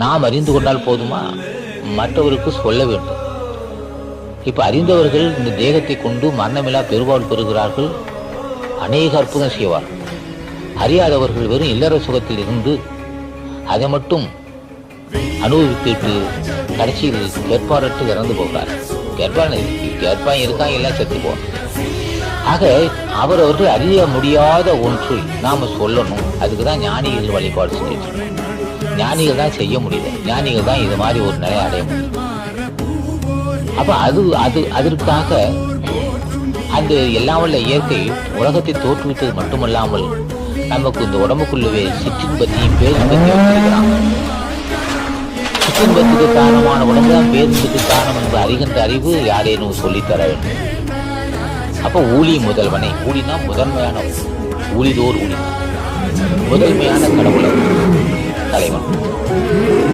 நாம் அறிந்து கொண்டால் போதுமா? மற்றவருக்கு சொல்ல வேண்டும். இப்ப அறிந்தவர்கள் இந்த தேகத்தை கொண்டு மரணமில்லா பெருவாழ் பெறுகிறார்கள், அநேக அற்புதம் செய்வார்கள். அறியாதவர்கள் வெறும் இல்லற சுகத்தில் இருந்து அதை மட்டும் அனுபவித்துட்டு கடைசியில் கேட்பாரற்று இறந்து போகிறார். கேட்பான் இருக்கான், எல்லாம் செத்து போவான். ஆக அவரவர்கள் அறிய முடியாத ஒன்றை நாம சொல்லணும். அதுக்குதான் ஞானிகள் வழிபாடு செஞ்சிட்டு இருக்கோம். ஞானிகள் தான் செய்ய முடியல, ஞானிகள் தான் இது மாதிரி ஒரு நிலை அடைய முடியும். அப்ப அதற்காக அந்த எல்லாம் வல்ல இயற்கை உலகத்தை தோற்றுவித்தது மட்டுமல்லாமல் நமக்கு இந்த உடம்புக்குள்ளவே சிற்றின்பத்தையும் பேரின்பத்தையும் வச்சிருக்கிறான். சிற்றின்பத்துக்கு காரணமான உடம்புதான் பேரின்பத்துக்கு காரணம் என்று அறிகின்ற அறிவு யாரேனும் சொல்லித்தர வேண்டும். அப்ப ஊழி முதல்வனை, ஊழினா முதன்மையான ஊழிதோர் ஊழி, முதன்மையான கடவுளர் தலைவன்.